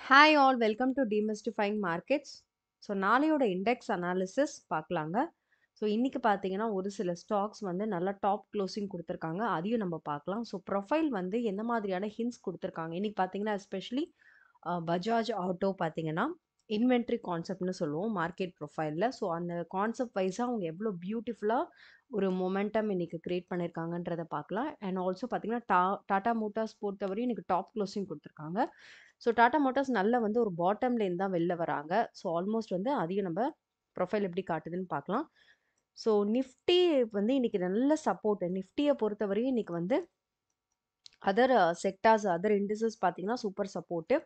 Hi all welcome to demystifying markets. So நாளையோட index analysis பார்க்கலாங்க. So இன்னைக்கு பார்த்தீங்கன்னா ஒரு சில ஸ்டாக்ஸ் வந்து நல்லா டாப் க்ளோசிங் கொடுத்துருக்காங்க, அதையும் நம்ம பார்க்கலாம். ஸோ ப்ரொஃபைல் வந்து என்ன மாதிரியான ஹிண்ட்ஸ் கொடுத்துருக்காங்க இன்னைக்கு பார்த்தீங்கன்னா எஸ்பெஷலி பஜாஜ் ஆட்டோ பார்த்தீங்கன்னா இன்வென்ட்ரி கான்செப்ட்னு சொல்லுவோம் மார்க்கெட் ப்ரொஃபைலில். ஸோ அந்த கான்செப்ட் வைஸாக அவங்க எவ்வளோ பியூட்டிஃபுல்லாக ஒரு மொமெண்டம் இன்னைக்கு கிரியேட் பண்ணியிருக்காங்கன்றதை பார்க்கலாம். அண்ட் ஆல்சோ பார்த்தீங்கன்னா டாடா மோட்டார்ஸ் பொறுத்தவரையும் இன்னைக்கு டாப் க்ளோசிங் கொடுத்துருக்காங்க. ஸோ டாடா மோட்டார்ஸ் நல்ல வந்து ஒரு பாட்டம் லைன் தான் வெளில வராங்க. ஸோ ஆல்மோஸ்ட் வந்து அதையும் நம்ம ப்ரொஃபைல் எப்படி காட்டுதுன்னு பார்க்கலாம். ஸோ நிஃப்டி வந்து இன்னைக்கு நல்ல சப்போர்ட். நிஃப்டியை பொறுத்தவரையும் இன்னைக்கு வந்து அதர் செக்டார்ஸ் அதர் இண்டிசஸ் பார்த்தீங்கன்னா சூப்பர் சப்போர்ட்டிவ்.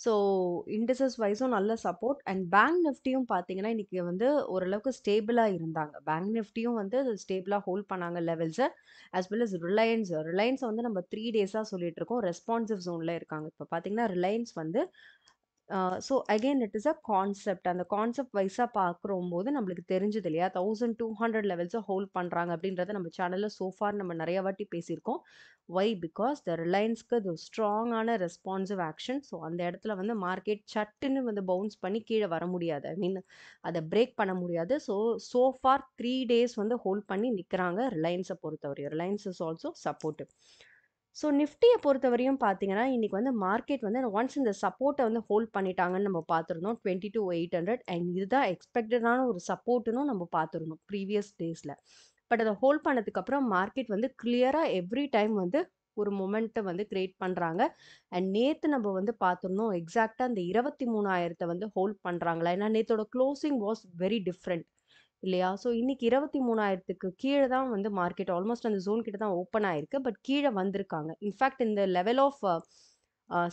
ஸோ இண்டிசஸ் வைஸும் நல்ல சப்போர்ட். அண்ட் பேங்க் நிஃப்டியும் பார்த்தீங்கன்னா இன்னைக்கு வந்து ஓரளவுக்கு ஸ்டேபிளாக இருந்தாங்க. பேங்க் நிஃப்டியும் வந்து ஸ்டேபிளாக ஹோல்ட் பண்ணாங்க லெவல்ஸை. as well as ரிலையன்ஸ் வந்து நம்ம 3 டேஸாக சொல்லிட்டு இருக்கோம் ரெஸ்பான்சிவ் ஜோனில் இருக்காங்க. இப்போ பார்த்தீங்கன்னா ரிலையன்ஸ் வந்து so again it is a concept. அந்த கான்செப்ட் வைஸாக பார்க்குறோம் போது நம்மளுக்கு தெரிஞ்சது இல்லையா 1200 லெவல்ஸை ஹோல்ட் பண்ணுறாங்க அப்படின்றத நம்ம சேனலில் சோஃபார் நம்ம நிறைய வாட்டி பேசியிருக்கோம். ஒய் பிகாஸ் த ரிலையன்ஸ்க்கு இது ஸ்ட்ராங்கான ரெஸ்பான்சிவ் ஆக்ஷன். ஸோ அந்த இடத்துல வந்து மார்க்கெட் சட்டுன்னு வந்து பவுன்ஸ் பண்ணி கீழே வர முடியாது. ஐ மீன் அதை பிரேக் பண்ண முடியாது. சோஃபார் 3 டேஸ் வந்து ஹோல்ட் பண்ணி நிற்கிறாங்க ரிலையன்ஸை பொறுத்தவரையும். Reliance is also supportive. So நிஃப்டியை பொறுத்தவரையும் பார்த்தீங்கன்னா இன்னைக்கு வந்து மார்க்கெட் வந்து ஒன்ஸ் இந்த சப்போர்ட்டை வந்து ஹோல்ட் பண்ணிட்டாங்கன்னு நம்ம பார்த்துருந்தோம் 22,800. அண்ட் இதுதான் எக்ஸ்பெக்டடான ஒரு சப்போர்ட்டுன்னு நம்ம பார்த்துருந்தோம் ப்ரீவியஸ் டேஸில். பட் அதை ஹோல்ட் பண்ணதுக்கப்புறம் மார்க்கெட் வந்து கிளியராக எவ்ரி டைம் வந்து ஒரு மொமெண்ட்டை வந்து கிரியேட் பண்ணுறாங்க. அண்ட் நேற்று நம்ம வந்து பார்த்துருந்தோம் எக்ஸாக்டாக அந்த 23,000 வந்து ஹோல்ட் பண்ணுறாங்களா, ஏன்னா நேற்றோட க்ளோசிங் வாஸ் வெரி டிஃப்ரெண்ட் இல்லையா? ஸோ இன்னைக்கு 23,000க்கு கீழே தான் வந்து மார்க்கெட் ஆல்மோஸ்ட் அந்த ஜோன் கிட்ட தான் ஓப்பன் ஆயிருக்கு. பட் கீழே வந்திருக்காங்க. இன்ஃபேக்ட் இந்த லெவல் ஆஃப்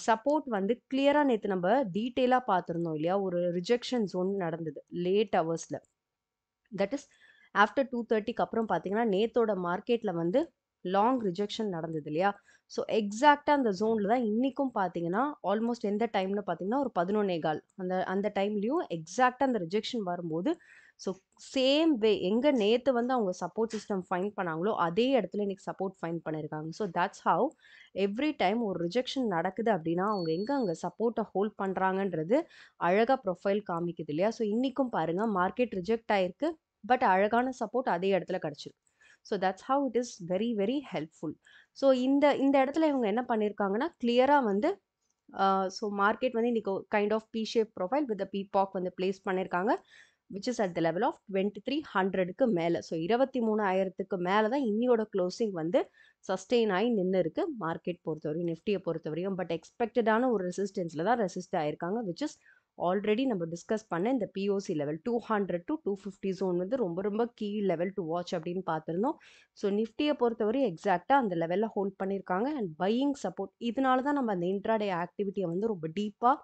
சப்போர்ட் வந்து கிளியராக நேற்று நம்ம டீட்டெயிலாக பார்த்துருந்தோம் இல்லையா? ஒரு ரிஜெக்ஷன் ஜோன் நடந்தது லேட் ஹவர்ஸில். தட் இஸ் ஆஃப்டர் 2:30க்கு அப்புறம் பார்த்தீங்கன்னா நேத்தோட மார்க்கெட்டில் வந்து லாங் ரிஜெக்ஷன் நடந்தது இல்லையா? ஸோ எக்ஸாக்டாக அந்த ஜோனில் தான் இன்றைக்கும் பார்த்தீங்கன்னா ஆல்மோஸ்ட் எந்த டைம்னு பார்த்தீங்கன்னா ஒரு 11:15 அந்த அந்த டைம்லேயும் எக்ஸாக்டாக அந்த ரிஜெக்ஷன் வரும்போது ஸோ சேம் வே எங்கே நேற்று வந்து அவங்க சப்போர்ட் சிஸ்டம் ஃபைன் பண்ணாங்களோ அதே இடத்துல இன்னைக்கு சப்போர்ட் ஃபைன் பண்ணியிருக்காங்க. So that's how every time ஒரு ரிஜெக்ஷன் நடக்குது அப்படின்னா அவங்க எங்கே அங்கே சப்போர்ட்டை ஹோல்ட் பண்ணுறாங்கன்றது அழகாக ப்ரொஃபைல் காமிக்குது இல்லையா? ஸோ இன்றைக்கும் பாருங்கள் மார்க்கெட் ரிஜெக்ட் ஆயிருக்கு, பட் அழகான சப்போர்ட் அதே இடத்துல கிடச்சிருக்கு. So that's how it is very very helpful. So இந்த இந்த இடத்துல இவங்க என்ன பண்ணியிருக்காங்கன்னா கிளியராக வந்து ஸோ மார்க்கெட் வந்து இன்னைக்கு kind of B shape profile with பீபாக் வந்து பிளேஸ் பண்ணியிருக்காங்க which is at the level of 2300க்கு மேலே. ஸோ 23,000க்கு மேலே தான் இன்னியோட க்ளோசிங் வந்து சஸ்டெயின் ஆகி நின்று இருக்கு மார்க்கெட் பொறுத்தவரையும் நிஃப்டியை பொறுத்தவரையும். பட் எக்ஸ்பெக்டடான ஒரு ரெசிஸ்டன்ஸில் தான் ரெசிஸ்ட் ஆயிருக்காங்க விச் இஸ் ஆல்ரெடி நம்ம டிஸ்கஸ் பண்ண இந்த பிஓசி லெவல் 200 to 250 ஜோன் வந்து ரொம்ப ரொம்ப கீ லெவல் டு வாட்ச் அப்படின்னு பார்த்துருந்தோம். ஸோ நிஃப்டியை பொறுத்தவரை எக்ஸாக்டாக அந்த லெவலில் ஹோல்ட் பண்ணியிருக்காங்க. அண்ட் பையிங் சப்போர்ட் இதனால தான் நம்ம அந்த இன்ட்ராடே ஆக்டிவிட்டியை வந்து ரொம்ப டீப்பாக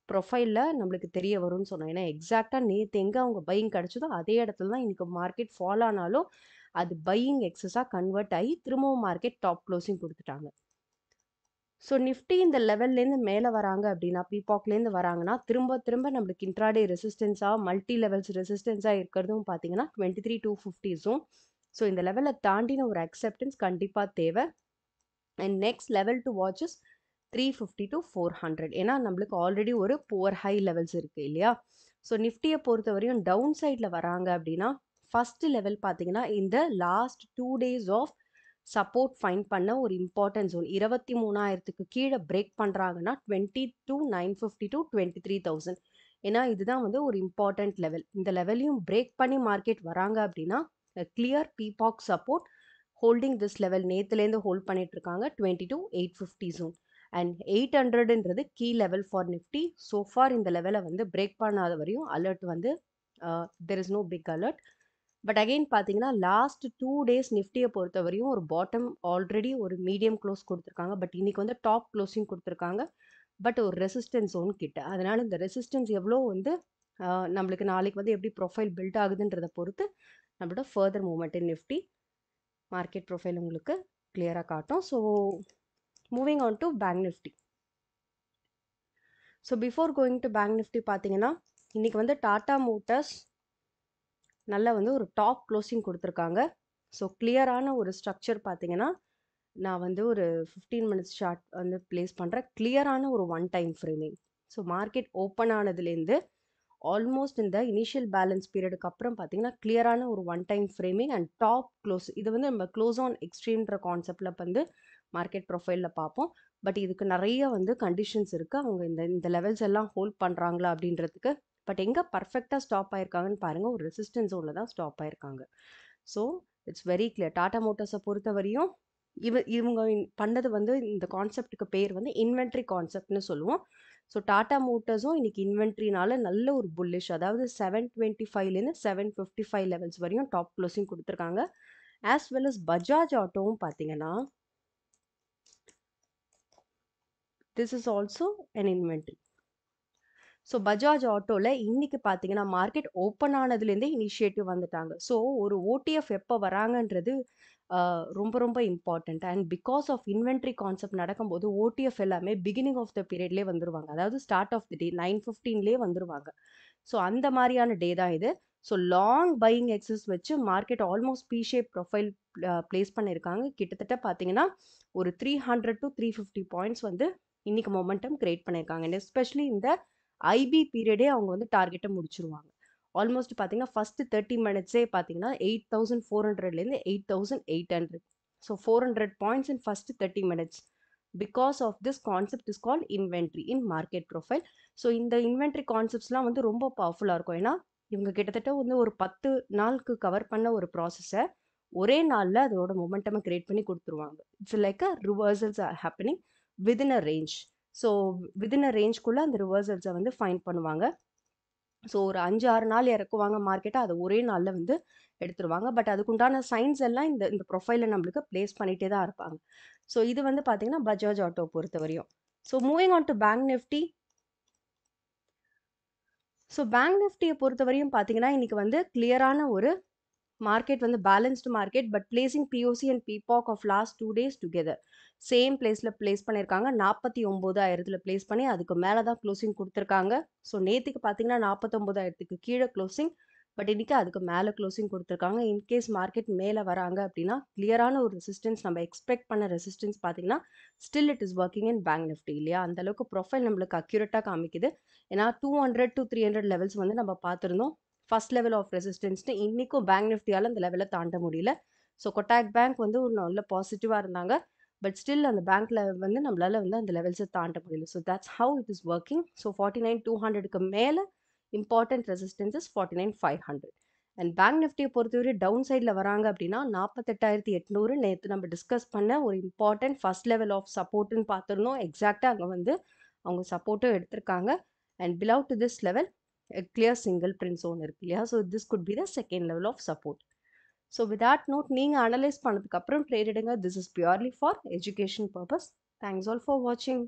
ப்ரொஃபைலில் நம்மளுக்கு தெரிய வரும்னு சொன்னோம். ஏன்னா எக்ஸாக்டாக நேற்று எங்கே அவங்க பையிங் கிடச்சதோ அதே இடத்துல தான் இன்றைக்கி மார்க்கெட் ஃபால் ஆனாலும் அது பையிங் எக்ஸஸாக கன்வெர்ட் ஆகி திரும்பவும் மார்க்கெட் டாப் க்ளோசிங் கொடுத்துட்டாங்க. ஸோ நிஃப்டி இந்த லெவல்லேருந்து மேலே வராங்க அப்படின்னா பீபாக்லேருந்து வராங்கன்னா திரும்ப திரும்ப நம்மளுக்கு இன்ட்ராடே ரெசிஸ்டன்ஸாக மல்டி லெவல்ஸ் ரெசிஸ்டன்ஸாக இருக்கிறதும் பார்த்தீங்கன்னா 23,250 ஜோன். ஸோ இந்த லெவலில் தாண்டின ஒரு அக்செப்டன்ஸ் கண்டிப்பாக தேவை. And next level to watches 350 to 400. ஏன்னா நம்மளுக்கு ஆல்ரெடி ஒரு புவர் ஹை லெவல்ஸ் இருக்குது இல்லையா? ஸோ நிஃப்டியை பொறுத்தவரையும் டவுன் சைடில் வராங்க அப்படின்னா ஃபஸ்ட்டு லெவல் பார்த்தீங்கன்னா இந்த last 2 days of support find பண்ண ஒரு இம்பார்ட்டன்ட் ஜோன் 23,000க்கு கீழே பிரேக் பண்ணுறாங்கன்னா 22,950 to 23,000. ஏன்னா இதுதான் வந்து ஒரு இம்பார்ட்டன்ட் லெவல். இந்த லெவலையும் பிரேக் பண்ணி மார்க்கெட் வராங்க அப்படின்னா கிளியர் பீபாக் சப்போர்ட் ஹோல்டிங் திஸ் லெவல் நேற்றுலேருந்து ஹோல்ட் பண்ணிட்டு இருக்காங்க 22,850 ஜோன். அண்ட் 800ன்றது key level for Nifty. So for இந்த லெவலை வந்து பிரேக் பண்ணாத வரையும் அலர்ட் வந்து there is no big alert. But again பார்த்தீங்கன்னா லாஸ்ட் 2 days நிஃப்டியை பொறுத்த வரையும் ஒரு பாட்டம் ஆல்ரெடி ஒரு மீடியம் க்ளோஸ் கொடுத்துருக்காங்க. பட் இன்னைக்கு வந்து டாப் க்ளோஸிங் கொடுத்துருக்காங்க. பட் ஒரு ரெசிஸ்டன்ஸ் ஜோன் கிட்ட. அதனால இந்த ரெசிஸ்டன்ஸ் எவ்வளோ வந்து நம்மளுக்கு நாளைக்கு வந்து எப்படி ப்ரொஃபைல் பில்ட் ஆகுதுன்றதை பொறுத்து நம்மளோட further movement in Nifty market profile உங்களுக்கு கிளியராக காட்டும். So moving on to bank Nifty. So before going to bank Nifty பார்த்தீங்கன்னா இன்றைக்கி வந்து டாடா மோட்டார்ஸ் நல்லா வந்து ஒரு டாப் க்ளோசிங் கொடுத்துருக்காங்க. ஸோ கிளியரான ஒரு ஸ்ட்ரக்சர் பார்த்தீங்கன்னா நான் வந்து ஒரு 15 minutes சார்ட் வந்து பிளேஸ் பண்ணுறேன். கிளியரான ஒரு one time framing so market open ஆனதுலேருந்து ஆல்மோஸ்ட் இந்த இனிஷியல் பேலன்ஸ் பீரியடுக்கு அப்புறம் பார்த்தீங்கன்னா கிளியரான ஒரு one time framing and top close இது வந்து நம்ம க்ளோஸ் ஆன் எக்ஸ்ட்ரீம்ன்ற கான்செப்டில் வந்து மார்க்கெட் ப்ரொஃபைலில் பார்ப்போம். பட் இதுக்கு நிறைய வந்து கண்டிஷன்ஸ் இருக்குது. அவங்க இந்த இந்த லெவல்ஸ் எல்லாம் ஹோல்ட் பண்ணுறாங்களா அப்படின்றதுக்கு. பட் எங்கே பர்ஃபெக்டாக ஸ்டாப் ஆயிருக்காங்கன்னு பாருங்கள், ஒரு ரெசிஸ்டன்ஸ் ஜோனில் தான் ஸ்டாப் ஆயிருக்காங்க. So it's very clear. Tata மோட்டார்ஸை பொறுத்த வரையும் இவங்க பண்ணது வந்து இந்த கான்செப்டுக்கு பேர் வந்து இன்வென்ட்ரி கான்செப்ட்னு சொல்லுவோம். ஸோ டாடா மோட்டார்ஸும் இன்னைக்கு இன்வென்ட்ரினால நல்ல ஒரு புல்லிஷ், அதாவது 725லேருந்து 755 லெவல்ஸ் வரையும் டாப் க்ளோசிங் கொடுத்துருக்காங்க. ஆஸ் வெல் அஸ் பஜாஜ் ஆட்டோவும் பார்த்தீங்கன்னா this is also an inventory. So Bajaj ஆட்டோவில் இன்னைக்கு பார்த்தீங்கன்னா மார்க்கெட் ஓப்பன் ஆனதுலேருந்தே இனிஷியேட்டிவ் வந்துட்டாங்க. ஸோ ஒரு ஓடிஎஃப் எப்போ வராங்கன்றது ரொம்ப ரொம்ப important. And because of inventory concept நடக்கும்போது ஓடிஎஃப் எல்லாமே பிகினிங் ஆஃப் த பீரியட்லேயே வந்துருவாங்க. அதாவது ஸ்டார்ட் ஆஃப் தி டே 9:15லேயே வந்துருவாங்க. ஸோ அந்த மாதிரியான டே தான் இது. ஸோ லாங் பையிங் எக்ஸஸ் வச்சு market almost P shape profile place பண்ணியிருக்காங்க. கிட்டத்தட்ட பார்த்தீங்கன்னா ஒரு 300 to 350 பாயிண்ட்ஸ் வந்து இன்னைக்கு மொமெண்டம் கிரியேட் பண்ணியிருக்காங்க. அண்ட் எஸ்பெஷலி இந்த ஐபி பீரியடே அவங்க வந்து டார்கெட்டை முடிச்சிருவாங்க. ஆல்மோஸ்ட் பார்த்தீங்கன்னா ஃபர்ஸ்ட் 30 மினிட்ஸே பார்த்தீங்கன்னா 8400லேருந்து 8800. So 400 points in first 30 minutes. Because of this concept is called inventory in market profile. So இந்த இன்வென்ட்ரி கான்செப்ட்ஸ்லாம் வந்து ரொம்ப பவர்ஃபுல்லாக இருக்கும். ஏன்னா இவங்க கிட்டத்தட்ட வந்து ஒரு 10 நாளுக்கு கவர் பண்ண ஒரு ப்ராசஸை ஒரே நாளில் அதோட மொமெண்டமை கிரியேட் பண்ணி கொடுத்துருவாங்க. It's like a reversals are happening within a range. So within a ரேஞ்ச்குள்ளே அந்த ரிவர்சல்ஸை வந்து ஃபைண்ட் பண்ணுவாங்க. ஸோ ஒரு 5-6 நாள் இறக்குவாங்க மார்க்கெட்டை, அதை ஒரே நாளில் வந்து எடுத்துருவாங்க. பட் அதுக்குண்டான சைன்ஸ் எல்லாம் இந்த இந்த ப்ரொஃபைலை நம்மளுக்கு பிளேஸ் பண்ணிகிட்டே தான் இருப்பாங்க. ஸோ இது வந்து பார்த்தீங்கன்னா பஜாஜ் ஆட்டோ பொறுத்த வரையும். So moving on to bank Nifty. So bank நிஃப்டியை பொறுத்த வரையும் பார்த்தீங்கன்னா இன்னைக்கு வந்து கிளியரான ஒரு மார்க்கெட் வந்து balanced market, but placing POC and பிபாக் of last 2 days together same பிளேஸில் பிளேஸ் பண்ணியிருக்காங்க. 49,000 பிளேஸ் பண்ணி அதுக்கு மேலே தான் க்ளோசிங் கொடுத்துருக்காங்க. ஸோ நேற்றுக்கு பார்த்தீங்கன்னா 49,000க்கு கீழே க்ளோசிங், பட் இன்னைக்கு அதுக்கு மேலே க்ளோசிங் கொடுத்துருக்காங்க. இன்கேஸ் மார்க்கெட் மேலே வராங்க அப்படின்னா கிளியரான ஒரு ரெசிஸ்டன்ஸ், நம்ம எக்ஸ்பெக்ட் பண்ண ரெசிஸ்டன்ஸ் பார்த்தீங்கன்னா still it is working in bank Nifty இல்லையா. அந்த அளவுக்கு ப்ரொஃபைல் நம்மளுக்கு அக்யூரேட்டாக காமிக்குது. ஏன்னா 200 to 300 லெவல்ஸ் வந்து நம்ம பார்த்துருந்தோம் ஃபர்ஸ்ட் லெவல் ஆஃப் ரெசிஸ்டன்ஸ்னு. இன்றைக்கும் பேங்க் நிஃப்டியால் அந்த லெவலை தாண்ட முடியல. ஸோ கொட்டாக் பேங்க் வந்து ஒரு நல்ல பாசிட்டிவாக இருந்தாங்க, பட் ஸ்டில் அந்த பேங்க்கில் வந்து நம்மளால் வந்து அந்த லெவல்ஸை தாண்ட முடியல. So that's how it is working. So 49,200க்கு மேலே இம்பார்ட்டன்ட் ரெசிஸ்டன்சஸ் 49,500. அண்ட் பேங்க் நிஃப்டியை பொறுத்தவரை டவுன் சைடில் வராங்க அப்படின்னா 48,800 நேற்று நம்ம டிஸ்கஸ் பண்ண ஒரு இம்பார்ட்டன்ட் ஃபர்ஸ்ட் லெவல் ஆஃப் சப்போர்ட்டுன்னு பார்த்துருந்தோம். எக்ஸாக்டாக அங்கே வந்து அவங்க சப்போர்ட்டும் எடுத்திருக்காங்க. And below to this level a clear single print zone இருக்கு இல்லையா. So this could be the second level of support. So with that note நீங்கள் அனலைஸ் பண்ணதுக்கு அப்புறம் ட்ரேட் எடுங்க. This is purely for education purpose. Thanks all for வாட்சிங்.